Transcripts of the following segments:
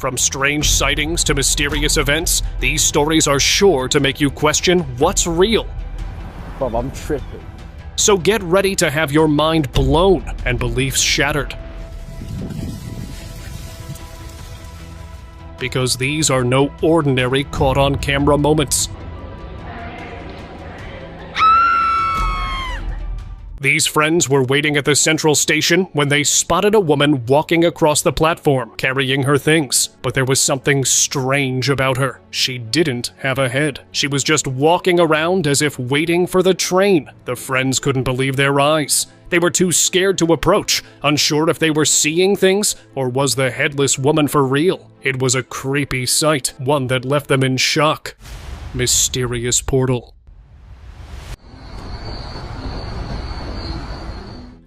From strange sightings to mysterious events, these stories are sure to make you question what's real. Bob, I'm tripping. So get ready to have your mind blown and beliefs shattered. Because these are no ordinary caught-on-camera moments. These friends were waiting at the central station when they spotted a woman walking across the platform, carrying her things. But there was something strange about her. She didn't have a head. She was just walking around as if waiting for the train. The friends couldn't believe their eyes. They were too scared to approach, unsure if they were seeing things or was the headless woman for real. It was a creepy sight, one that left them in shock. Mysterious portal.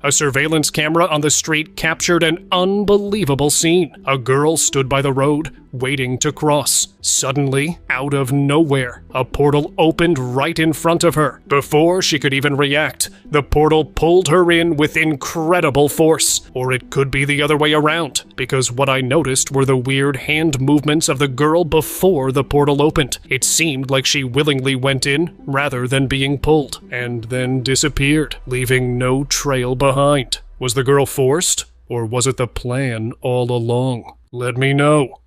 A surveillance camera on the street captured an unbelievable scene. A girl stood by the road, waiting to cross. Suddenly, out of nowhere, a portal opened right in front of her. Before she could even react, the portal pulled her in with incredible force. Or it could be the other way around, because what I noticed were the weird hand movements of the girl before the portal opened. It seemed like she willingly went in, rather than being pulled, and then disappeared, leaving no trail behind. Was the girl forced, or was it the plan all along? Let me know.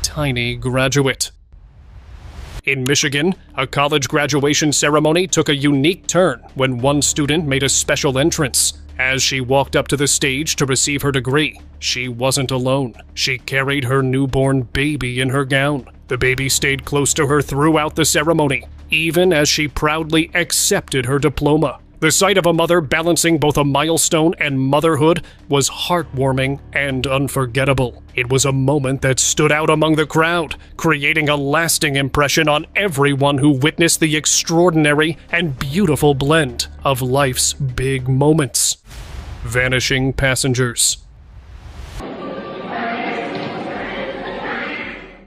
Tiny graduate. In Michigan, a college graduation ceremony took a unique turn when one student made a special entrance. As she walked up to the stage to receive her degree, she wasn't alone. She carried her newborn baby in her gown. The baby stayed close to her throughout the ceremony, even as she proudly accepted her diploma. The sight of a mother balancing both a milestone and motherhood was heartwarming and unforgettable. It was a moment that stood out among the crowd, creating a lasting impression on everyone who witnessed the extraordinary and beautiful blend of life's big moments. Vanishing passengers.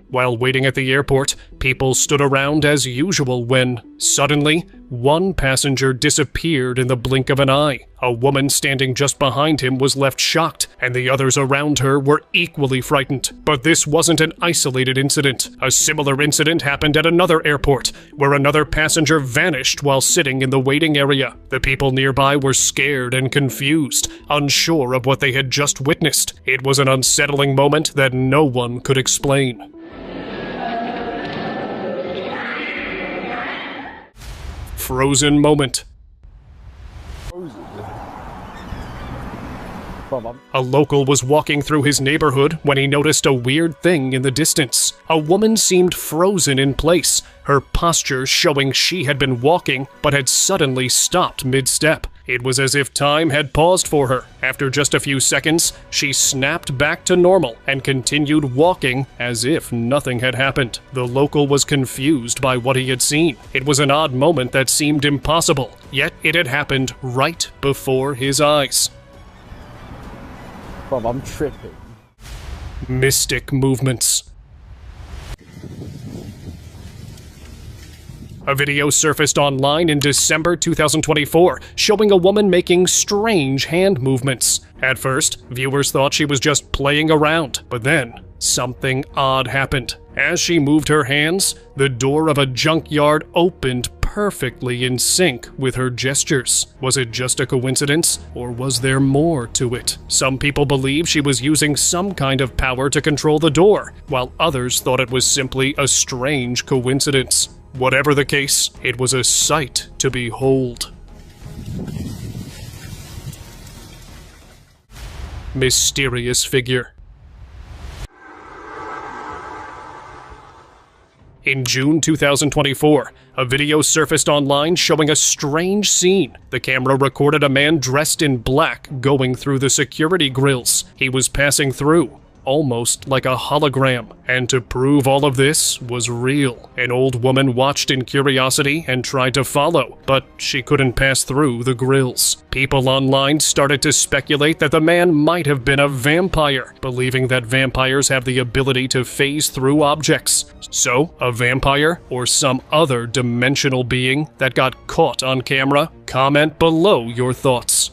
While waiting at the airport, people stood around as usual when, suddenly, one passenger disappeared in the blink of an eye. A woman standing just behind him was left shocked, and the others around her were equally frightened. But this wasn't an isolated incident. A similar incident happened at another airport, where another passenger vanished while sitting in the waiting area. The people nearby were scared and confused, unsure of what they had just witnessed. It was an unsettling moment that no one could explain. Frozen moment. A local was walking through his neighborhood when he noticed a weird thing in the distance. A woman seemed frozen in place, her posture showing she had been walking but had suddenly stopped mid-step. It was as if time had paused for her. After just a few seconds, she snapped back to normal and continued walking as if nothing had happened. The local was confused by what he had seen. It was an odd moment that seemed impossible, yet it had happened right before his eyes. Bob, I'm tripping. Mystic movements. A video surfaced online in December 2024, showing a woman making strange hand movements. At first, viewers thought she was just playing around, but then something odd happened. As she moved her hands, the door of a junkyard opened perfectly in sync with her gestures. Was it just a coincidence, or was there more to it? Some people believe she was using some kind of power to control the door, while others thought it was simply a strange coincidence. Whatever the case, it was a sight to behold. Mysterious figure. In June 2024, a video surfaced online showing a strange scene. The camera recorded a man dressed in black going through the security grills. He was passing through, almost like a hologram. And to prove all of this was real, an old woman watched in curiosity and tried to follow, but she couldn't pass through the grills. People online started to speculate that the man might have been a vampire, believing that vampires have the ability to phase through objects. So, a vampire or some other dimensional being that got caught on camera? Comment below your thoughts.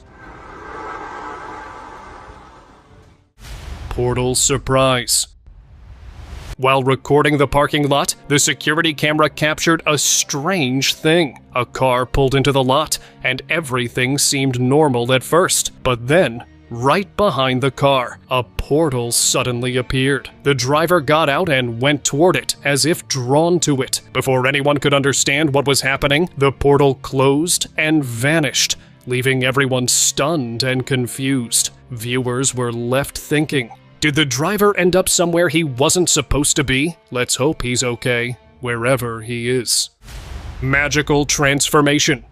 portal surprise. While recording the parking lot, the security camera captured a strange thing. A car pulled into the lot, and everything seemed normal at first. But then, right behind the car, a portal suddenly appeared. The driver got out and went toward it, as if drawn to it. Before anyone could understand what was happening, the portal closed and vanished, leaving everyone stunned and confused. Viewers were left thinking, did the driver end up somewhere he wasn't supposed to be? Let's hope he's okay, wherever he is. Magical transformation.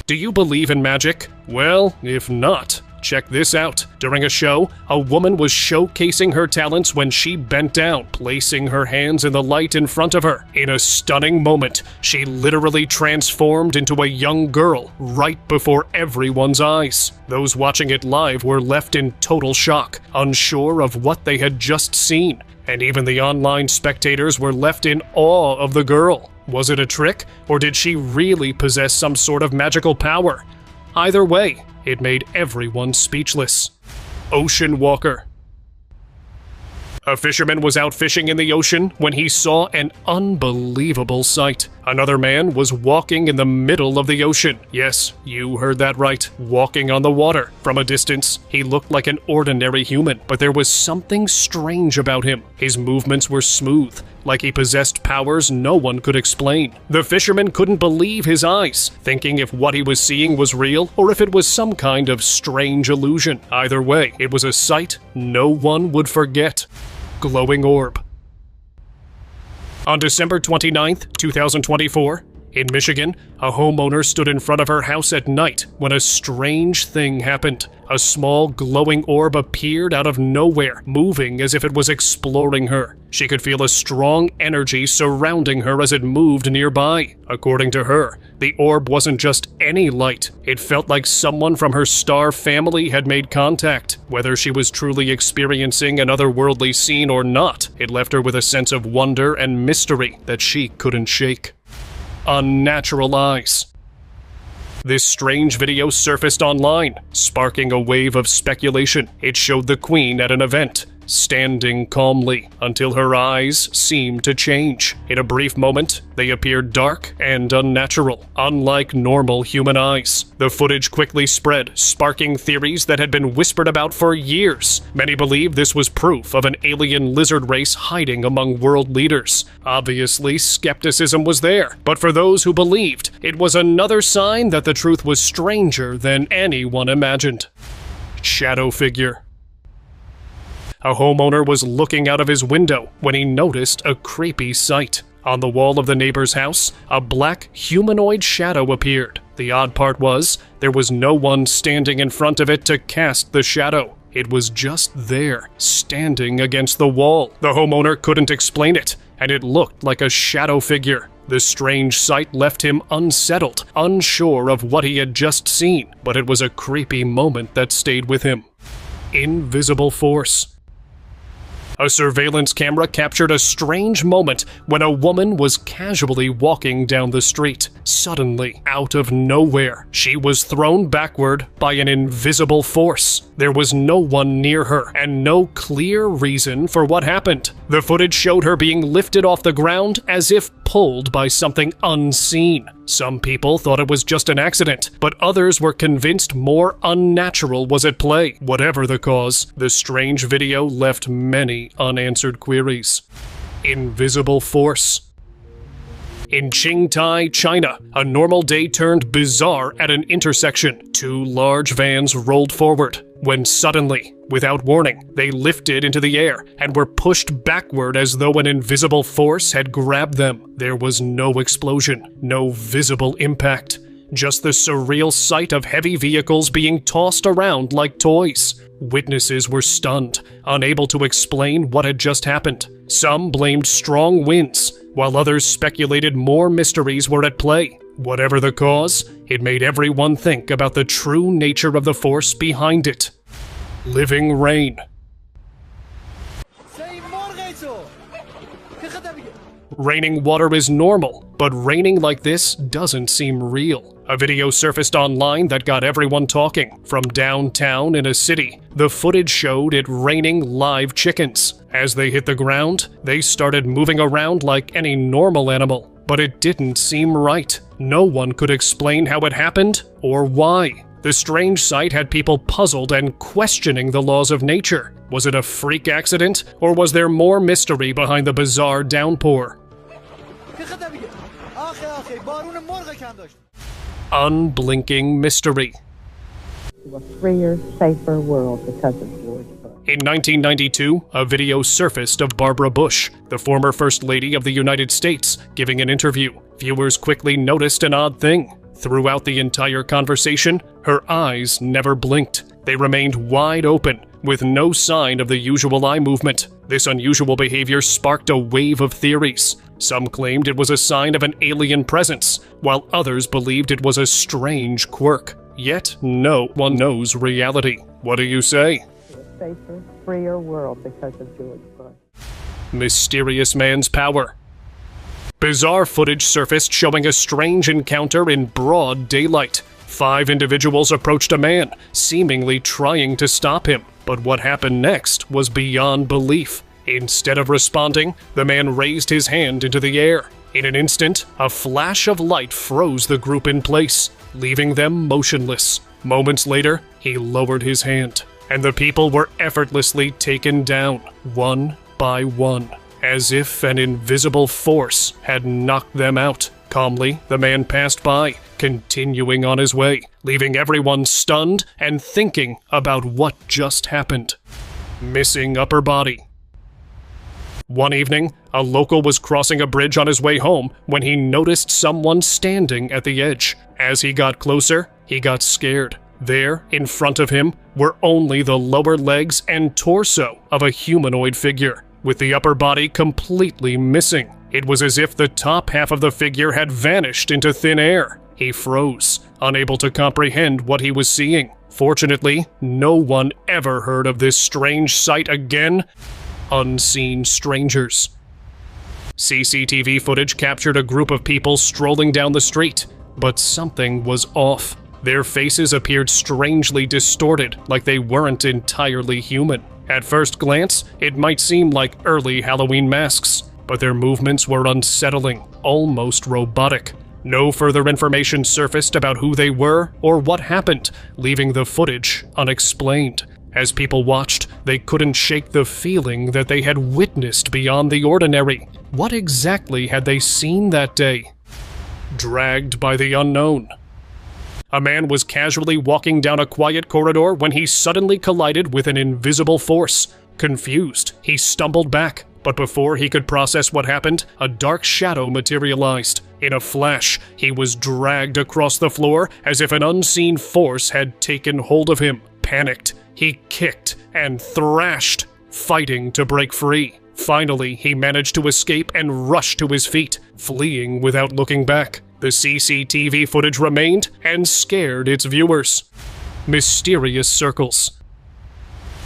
Do you believe in magic? Well, if not, check this out. During a show, a woman was showcasing her talents when she bent down, placing her hands in the light in front of her. In a stunning moment, she literally transformed into a young girl right before everyone's eyes. Those watching it live were left in total shock, unsure of what they had just seen. And even the online spectators were left in awe of the girl. Was it a trick, or did she really possess some sort of magical power? Either way, it made everyone speechless. Ocean walker. A fisherman was out fishing in the ocean when he saw an unbelievable sight. Another man was walking in the middle of the ocean. Yes, you heard that right, walking on the water. From a distance, he looked like an ordinary human, but there was something strange about him. His movements were smooth, like he possessed powers no one could explain. The fisherman couldn't believe his eyes, thinking if what he was seeing was real or if it was some kind of strange illusion. Either way, it was a sight no one would forget. Glowing orb. On December 29th, 2024, in Michigan, a homeowner stood in front of her house at night when a strange thing happened. A small glowing orb appeared out of nowhere, moving as if it was exploring her. She could feel a strong energy surrounding her as it moved nearby. According to her, the orb wasn't just any light. It felt like someone from her star family had made contact. Whether she was truly experiencing an otherworldly scene or not, it left her with a sense of wonder and mystery that she couldn't shake. Unnatural eyes. This strange video surfaced online, sparking a wave of speculation. It showed the Queen at an event, standing calmly, until her eyes seemed to change. In a brief moment, they appeared dark and unnatural, unlike normal human eyes. The footage quickly spread, sparking theories that had been whispered about for years. Many believe this was proof of an alien lizard race hiding among world leaders. Obviously, skepticism was there, but for those who believed, it was another sign that the truth was stranger than anyone imagined. Shadow figure. A homeowner was looking out of his window when he noticed a creepy sight. On the wall of the neighbor's house, a black humanoid shadow appeared. The odd part was, there was no one standing in front of it to cast the shadow. It was just there, standing against the wall. The homeowner couldn't explain it, and it looked like a shadow figure. The strange sight left him unsettled, unsure of what he had just seen, but it was a creepy moment that stayed with him. Invisible force. A surveillance camera captured a strange moment when a woman was casually walking down the street. Suddenly, out of nowhere, she was thrown backward by an invisible force. There was no one near her, and no clear reason for what happened. The footage showed her being lifted off the ground as if pulled by something unseen. Some people thought it was just an accident, but others were convinced more unnatural was at play. Whatever the cause, the strange video left many unanswered queries. Invisible force. In Qingdao, China, a normal day turned bizarre at an intersection. Two large vans rolled forward, when suddenly, without warning, they lifted into the air and were pushed backward as though an invisible force had grabbed them. There was no explosion, no visible impact, just the surreal sight of heavy vehicles being tossed around like toys. Witnesses were stunned, unable to explain what had just happened. Some blamed strong winds, while others speculated more mysteries were at play. Whatever the cause, it made everyone think about the true nature of the force behind it. Living rain. Raining water is normal, but raining like this doesn't seem real. A video surfaced online that got everyone talking. From downtown in a city, the footage showed it raining live chickens. As they hit the ground, they started moving around like any normal animal, but it didn't seem right. No one could explain how it happened or why. The strange sight had people puzzled and questioning the laws of nature. Was it a freak accident, or was there more mystery behind the bizarre downpour? Unblinking mystery. A freer, safer world because of George Bush. In 1992, a video surfaced of Barbara Bush, the former First Lady of the United States, giving an interview. Viewers quickly noticed an odd thing. Throughout the entire conversation, her eyes never blinked. They remained wide open, with no sign of the usual eye movement. This unusual behavior sparked a wave of theories. Some claimed it was a sign of an alien presence, while others believed it was a strange quirk. Yet no one knows reality. What do you say? A safer, freer world because of George Bush. Mysterious man's power. Bizarre footage surfaced showing a strange encounter in broad daylight. 5 individuals approached a man, seemingly trying to stop him. But what happened next was beyond belief. Instead of responding, the man raised his hand into the air. In an instant, a flash of light froze the group in place, leaving them motionless. Moments later, he lowered his hand, and the people were effortlessly taken down, one by one, as if an invisible force had knocked them out. Calmly, the man passed by, continuing on his way, leaving everyone stunned and thinking about what just happened. Missing upper body. One evening, a local was crossing a bridge on his way home when he noticed someone standing at the edge. As he got closer, he got scared. There, in front of him, were only the lower legs and torso of a humanoid figure, with the upper body completely missing. It was as if the top half of the figure had vanished into thin air. He froze, unable to comprehend what he was seeing. Fortunately, no one ever heard of this strange sight again. Unseen strangers. CCTV footage captured a group of people strolling down the street, but something was off. Their faces appeared strangely distorted, like they weren't entirely human. At first glance, it might seem like early Halloween masks, but their movements were unsettling, almost robotic. No further information surfaced about who they were or what happened, leaving the footage unexplained. As people watched, they couldn't shake the feeling that they had witnessed beyond the ordinary. What exactly had they seen that day? Dragged by the unknown. A man was casually walking down a quiet corridor when he suddenly collided with an invisible force. Confused, he stumbled back, but before he could process what happened, a dark shadow materialized. In a flash, he was dragged across the floor as if an unseen force had taken hold of him. Panicked, he kicked and thrashed, fighting to break free. Finally, he managed to escape and rushed to his feet, fleeing without looking back. The CCTV footage remained and scared its viewers. Mysterious circles.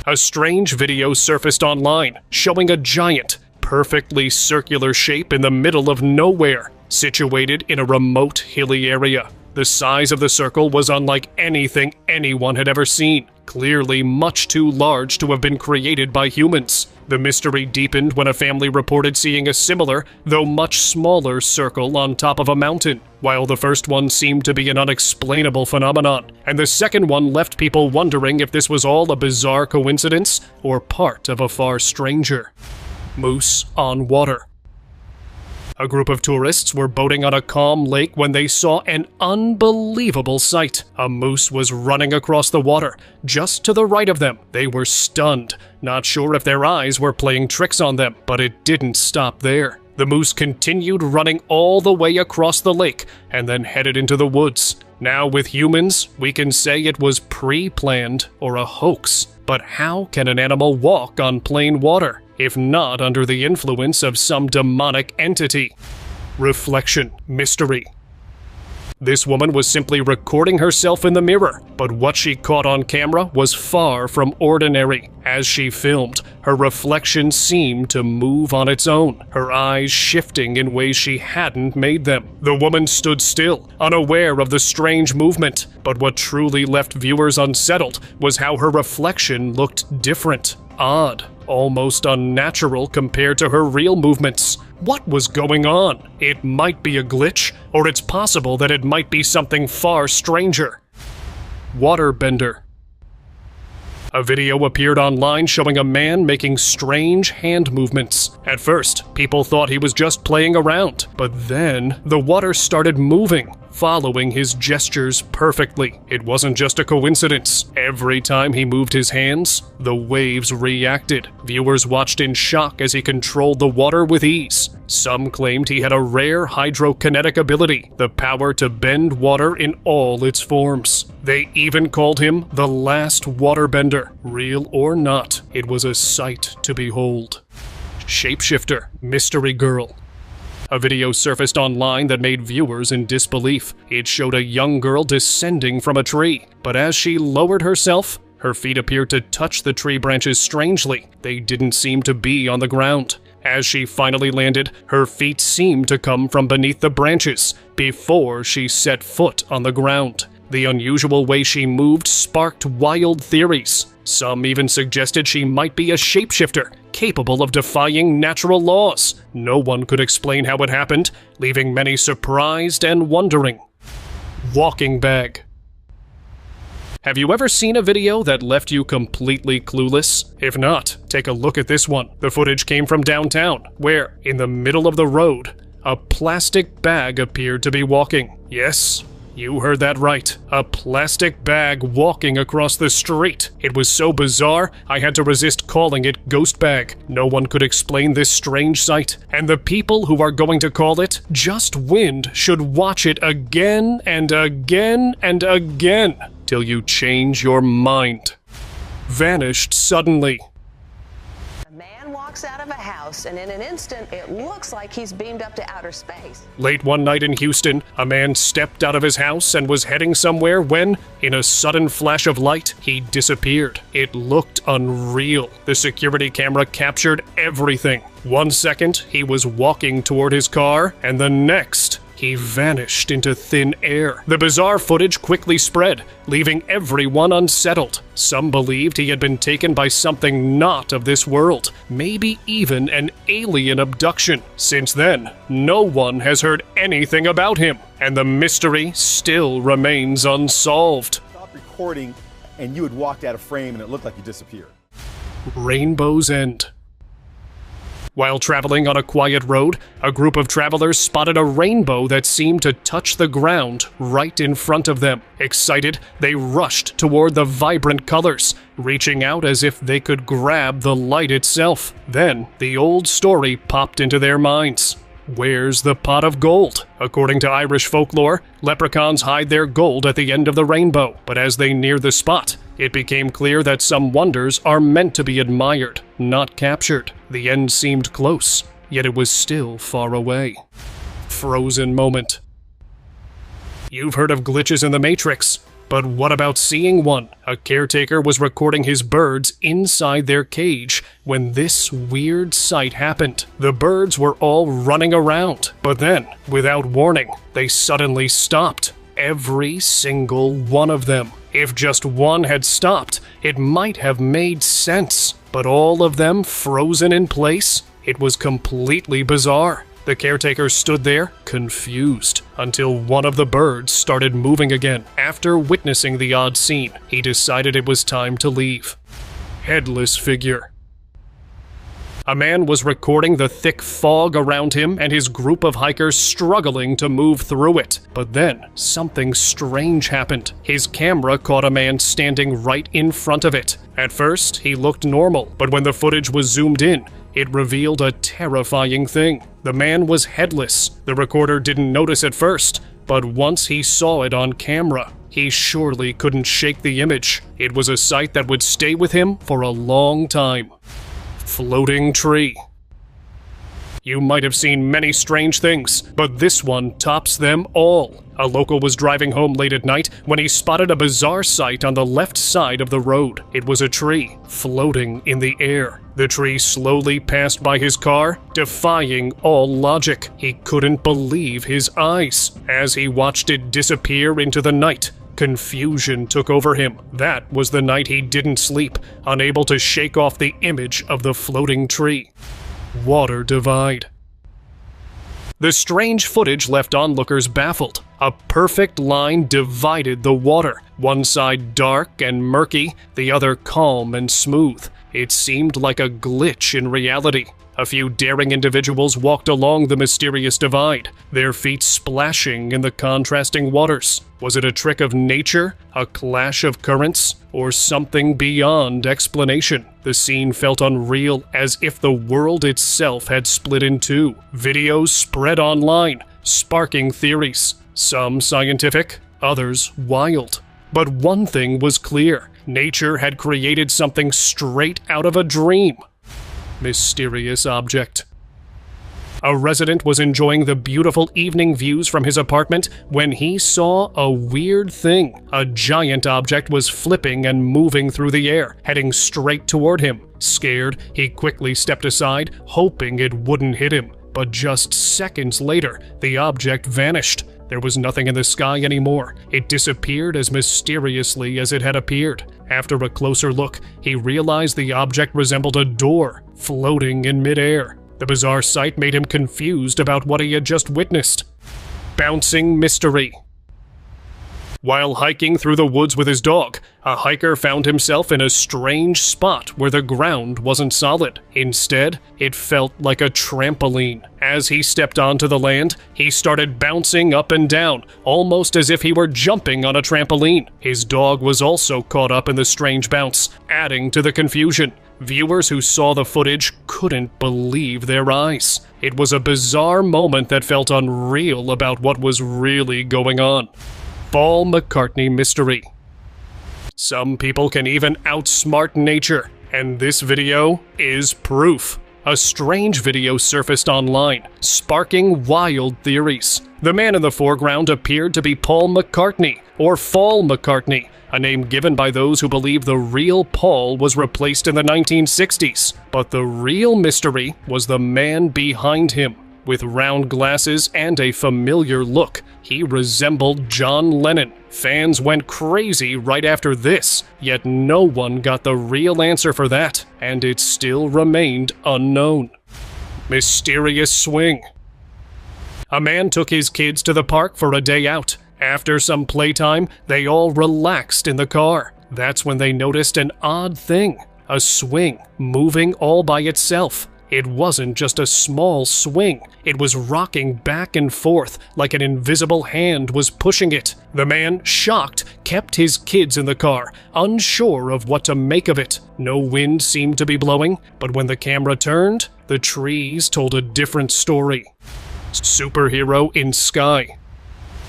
A strange video surfaced online showing a giant, perfectly circular shape in the middle of nowhere, situated in a remote hilly area. The size of the circle was unlike anything anyone had ever seen, clearly much too large to have been created by humans. The mystery deepened when a family reported seeing a similar, though much smaller, circle on top of a mountain. While the first one seemed to be an unexplainable phenomenon, and the second one left people wondering if this was all a bizarre coincidence or part of a far stranger. Moose on water. A group of tourists were boating on a calm lake when they saw an unbelievable sight. A moose was running across the water, just to the right of them. They were stunned, not sure if their eyes were playing tricks on them, but it didn't stop there. The moose continued running all the way across the lake and then headed into the woods. Now with humans, we can say it was pre-planned or a hoax. But how can an animal walk on plain water, if not under the influence of some demonic entity? Reflection, mystery. This woman was simply recording herself in the mirror, but what she caught on camera was far from ordinary. As she filmed, her reflection seemed to move on its own, her eyes shifting in ways she hadn't made them. The woman stood still, unaware of the strange movement, but what truly left viewers unsettled was how her reflection looked different, odd, almost unnatural compared to her real movements. What was going on? It might be a glitch, or it's possible that it might be something far stranger. Waterbender. A video appeared online showing a man making strange hand movements. At first, people thought he was just playing around, but then the water started moving, following his gestures perfectly. It wasn't just a coincidence. Every time he moved his hands, the waves reacted. Viewers watched in shock as he controlled the water with ease. Some claimed he had a rare hydrokinetic ability, the power to bend water in all its forms. They even called him the last waterbender. Real or not, it was a sight to behold. Shapeshifter, Mystery Girl. A video surfaced online that made viewers in disbelief. It showed a young girl descending from a tree, but as she lowered herself, her feet appeared to touch the tree branches strangely. They didn't seem to be on the ground. As she finally landed, her feet seemed to come from beneath the branches before she set foot on the ground. The unusual way she moved sparked wild theories. Some even suggested she might be a shapeshifter, capable of defying natural laws. No one could explain how it happened, leaving many surprised and wondering. Walking bag. Have you ever seen a video that left you completely clueless? If not, take a look at this one. The footage came from downtown, where, in the middle of the road, a plastic bag appeared to be walking. Yes, you heard that right. A plastic bag walking across the street. It was so bizarre, I had to resist calling it ghost bag. No one could explain this strange sight, and the people who are going to call it Just Wind should watch it again and again and again till you change your mind. Vanished suddenly. Out of a house, and in an instant it looks like he's beamed up to outer space. Late one night in Houston, a man stepped out of his house and was heading somewhere when, in a sudden flash of light, he disappeared. It looked unreal. The security camera captured everything. 1 second, he was walking toward his car, and the next, he vanished into thin air. The bizarre footage quickly spread, leaving everyone unsettled. Some believed he had been taken by something not of this world, maybe even an alien abduction. Since then, no one has heard anything about him, and the mystery still remains unsolved. Stop recording, and you had walked out of frame and it looked like you disappeared. Rainbow's End. While traveling on a quiet road, a group of travelers spotted a rainbow that seemed to touch the ground right in front of them. Excited, they rushed toward the vibrant colors, reaching out as if they could grab the light itself. Then, the old story popped into their minds. Where's the pot of gold? According to Irish folklore, leprechauns hide their gold at the end of the rainbow, but as they neared the spot, it became clear that some wonders are meant to be admired, not captured. The end seemed close, yet it was still far away. Frozen moment. You've heard of glitches in the Matrix, but what about seeing one? A caretaker was recording his birds inside their cage when this weird sight happened. The birds were all running around, but then, without warning, they suddenly stopped. Every single one of them. If just one had stopped, it might have made sense. But all of them frozen in place? It was completely bizarre. The caretaker stood there, confused, until one of the birds started moving again. After witnessing the odd scene, he decided it was time to leave. Headless figure. A man was recording the thick fog around him and his group of hikers struggling to move through it. But then, something strange happened. His camera caught a man standing right in front of it. At first, he looked normal, but when the footage was zoomed in, it revealed a terrifying thing. The man was headless. The recorder didn't notice at first, but once he saw it on camera, he surely couldn't shake the image. It was a sight that would stay with him for a long time. Floating tree. You might have seen many strange things, but this one tops them all. A local was driving home late at night when he spotted a bizarre sight on the left side of the road. It was a tree floating in the air. The tree slowly passed by his car, defying all logic. He couldn't believe his eyes. As he watched it disappear into the night, confusion took over him. That was the night he didn't sleep, unable to shake off the image of the floating tree. Water divide. The strange footage left onlookers baffled. A perfect line divided the water, one side dark and murky, the other calm and smooth. It seemed like a glitch in reality. A few daring individuals walked along the mysterious divide, their feet splashing in the contrasting waters. Was it a trick of nature, a clash of currents, or something beyond explanation? The scene felt unreal, as if the world itself had split in two. Videos spread online, sparking theories, some scientific, others wild. But one thing was clear: nature had created something straight out of a dream. Mysterious object. A resident was enjoying the beautiful evening views from his apartment when he saw a weird thing. A giant object was flipping and moving through the air, heading straight toward him. Scared, he quickly stepped aside, hoping it wouldn't hit him. But just seconds later, the object vanished. There was nothing in the sky anymore. It disappeared as mysteriously as it had appeared. After a closer look, he realized the object resembled a door floating in midair. The bizarre sight made him confused about what he had just witnessed. Bouncing mystery. While hiking through the woods with his dog, a hiker found himself in a strange spot where the ground wasn't solid. Instead, it felt like a trampoline. As he stepped onto the land, he started bouncing up and down, almost as if he were jumping on a trampoline. His dog was also caught up in the strange bounce, adding to the confusion. Viewers who saw the footage couldn't believe their eyes. It was a bizarre moment that felt unreal about what was really going on. Paul McCartney mystery. Some people can even outsmart nature, and this video is proof. A strange video surfaced online, sparking wild theories. The man in the foreground appeared to be Paul McCartney, or Fall McCartney, a name given by those who believe the real Paul was replaced in the 1960s. But the real mystery was the man behind him. With round glasses and a familiar look, he resembled John Lennon. Fans went crazy right after this, yet no one got the real answer for that, and it still remained unknown. Mysterious swing. A man took his kids to the park for a day out. After some playtime, they all relaxed in the car. That's when they noticed an odd thing: a swing moving all by itself. It wasn't just a small swing. It was rocking back and forth like an invisible hand was pushing it. The man, shocked, kept his kids in the car, unsure of what to make of it. No wind seemed to be blowing, but when the camera turned, the trees told a different story. Superhero in sky.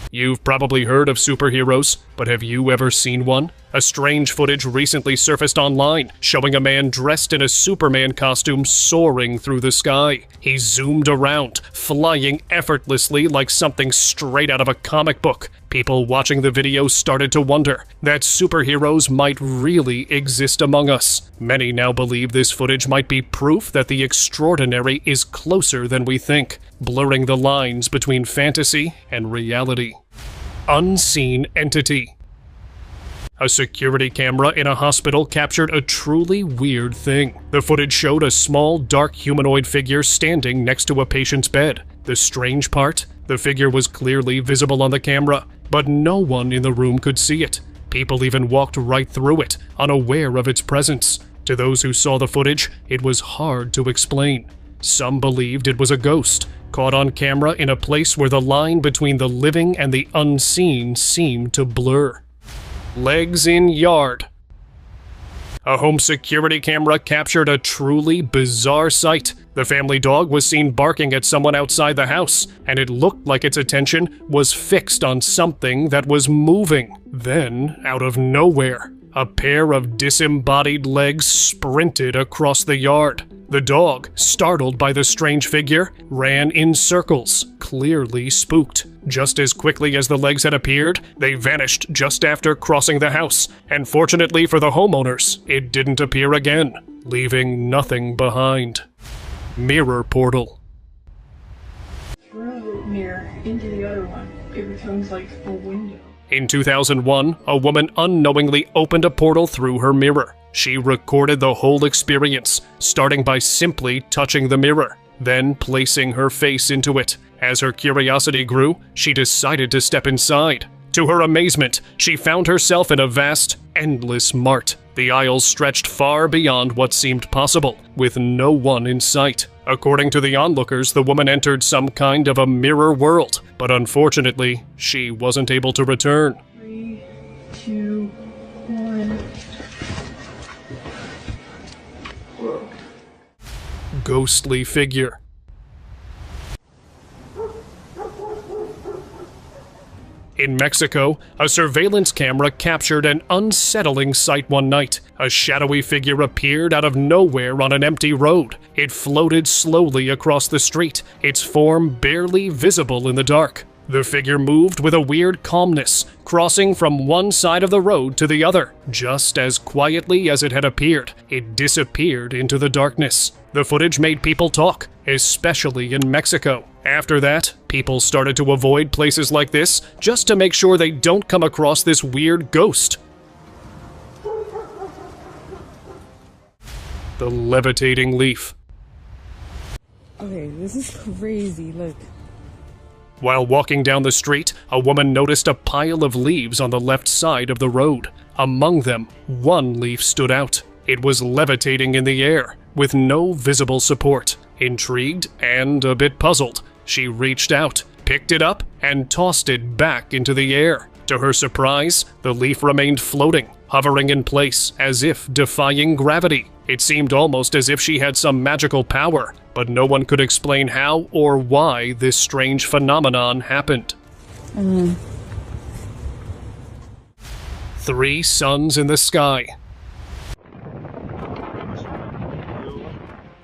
You've probably heard of superheroes, but have you ever seen one? A strange footage recently surfaced online, showing a man dressed in a Superman costume soaring through the sky. He zoomed around, flying effortlessly like something straight out of a comic book. People watching the video started to wonder that superheroes might really exist among us. Many now believe this footage might be proof that the extraordinary is closer than we think, blurring the lines between fantasy and reality. Unseen entity. A security camera in a hospital captured a truly weird thing. The footage showed a small, dark humanoid figure standing next to a patient's bed. The strange part? The figure was clearly visible on the camera, but no one in the room could see it. People even walked right through it, unaware of its presence. To those who saw the footage, it was hard to explain. Some believed it was a ghost, caught on camera in a place where the line between the living and the unseen seemed to blur. Legs in yard. A home security camera captured a truly bizarre sight. The family dog was seen barking at someone outside the house, and it looked like its attention was fixed on something that was moving. Then, out of nowhere, a pair of disembodied legs sprinted across the yard. The dog, startled by the strange figure, ran in circles, clearly spooked. Just as quickly as the legs had appeared, they vanished just after crossing the house, and fortunately for the homeowners, it didn't appear again, leaving nothing behind. Mirror portal. Through the mirror into the other one, it becomes like a window. In 2001, a woman unknowingly opened a portal through her mirror. She recorded the whole experience, starting by simply touching the mirror, then placing her face into it. As her curiosity grew, she decided to step inside. To her amazement, she found herself in a vast, endless mart. The aisles stretched far beyond what seemed possible, with no one in sight. According to the onlookers, the woman entered some kind of a mirror world, but unfortunately, she wasn't able to return. 3, 2, 1. Whoa. Ghostly figure. In Mexico, a surveillance camera captured an unsettling sight one night. A shadowy figure appeared out of nowhere on an empty road. It floated slowly across the street, its form barely visible in the dark. The figure moved with a weird calmness, crossing from one side of the road to the other. Just as quietly as it had appeared, it disappeared into the darkness. The footage made people talk, especially in Mexico. After that, people started to avoid places like this just to make sure they don't come across this weird ghost. The levitating leaf. Okay, this is crazy, look. While walking down the street, a woman noticed a pile of leaves on the left side of the road. Among them, one leaf stood out. It was levitating in the air, with no visible support. Intrigued and a bit puzzled, she reached out, picked it up, and tossed it back into the air. To her surprise, the leaf remained floating, hovering in place as if defying gravity. It seemed almost as if she had some magical power, but no one could explain how or why this strange phenomenon happened. 3 suns in the sky.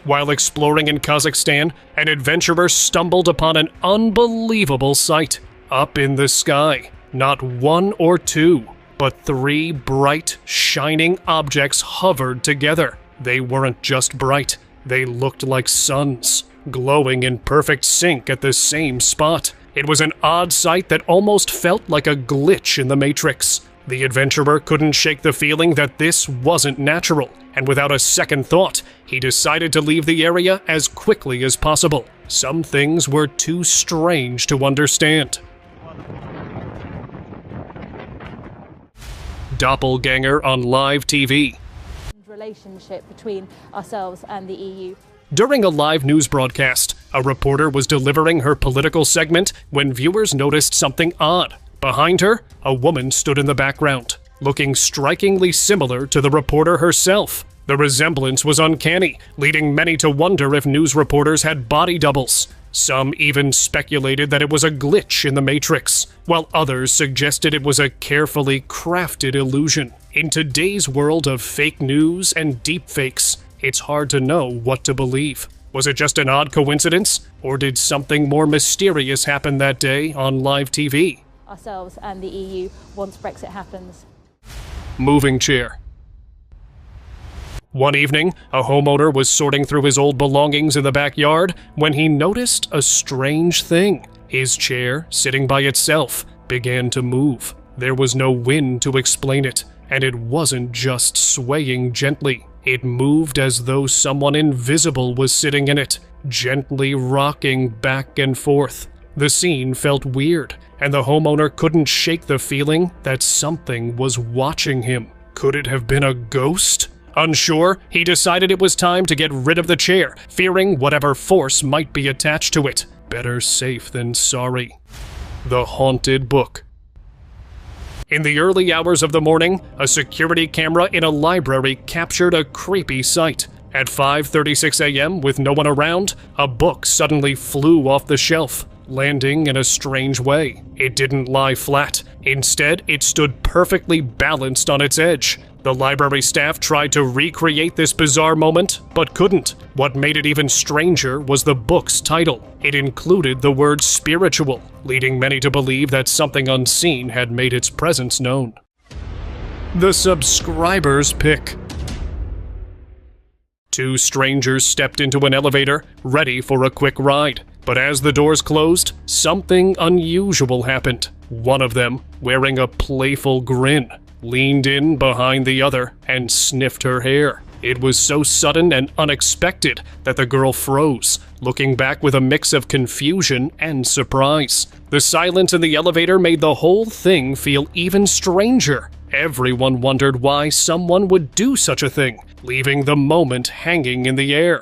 While exploring in Kazakhstan, an adventurer stumbled upon an unbelievable sight. Up in the sky, not 1 or 2, but 3 bright, shining objects hovered together. They weren't just bright, they looked like suns, glowing in perfect sync at the same spot. It was an odd sight that almost felt like a glitch in the Matrix. The adventurer couldn't shake the feeling that this wasn't natural, and without a second thought, he decided to leave the area as quickly as possible. Some things were too strange to understand. Doppelganger on live TV. Relationship between ourselves and the EU. During a live news broadcast, a reporter was delivering her political segment when viewers noticed something odd. Behind her, a woman stood in the background, looking strikingly similar to the reporter herself. The resemblance was uncanny, leading many to wonder if news reporters had body doubles. Some even speculated that it was a glitch in the Matrix, while others suggested it was a carefully crafted illusion. In today's world of fake news and deepfakes, it's hard to know what to believe. Was it just an odd coincidence, or did something more mysterious happen that day on live TV? Ourselves and the EU once Brexit happens. Moving chair. One evening, a homeowner was sorting through his old belongings in the backyard when he noticed a strange thing. His chair, sitting by itself, began to move. There was no wind to explain it, and it wasn't just swaying gently. It moved as though someone invisible was sitting in it, gently rocking back and forth. The scene felt weird, and the homeowner couldn't shake the feeling that something was watching him. Could it have been a ghost? Unsure, he decided it was time to get rid of the chair, fearing whatever force might be attached to it. Better safe than sorry. The Haunted Book. In the early hours of the morning, a security camera in a library captured a creepy sight. At 5:36 a.m., with no one around, a book suddenly flew off the shelf, landing in a strange way. It didn't lie flat. Instead, it stood perfectly balanced on its edge, The library staff tried to recreate this bizarre moment, but couldn't. What made it even stranger was the book's title. It included the word spiritual, leading many to believe that something unseen had made its presence known. The subscriber's pick. Two strangers stepped into an elevator, ready for a quick ride. But as the doors closed, something unusual happened. One of them, wearing a playful grin, leaned in behind the other and sniffed her hair. It was so sudden and unexpected that the girl froze, looking back with a mix of confusion and surprise. The silence in the elevator made the whole thing feel even stranger. Everyone wondered why someone would do such a thing, leaving the moment hanging in the air.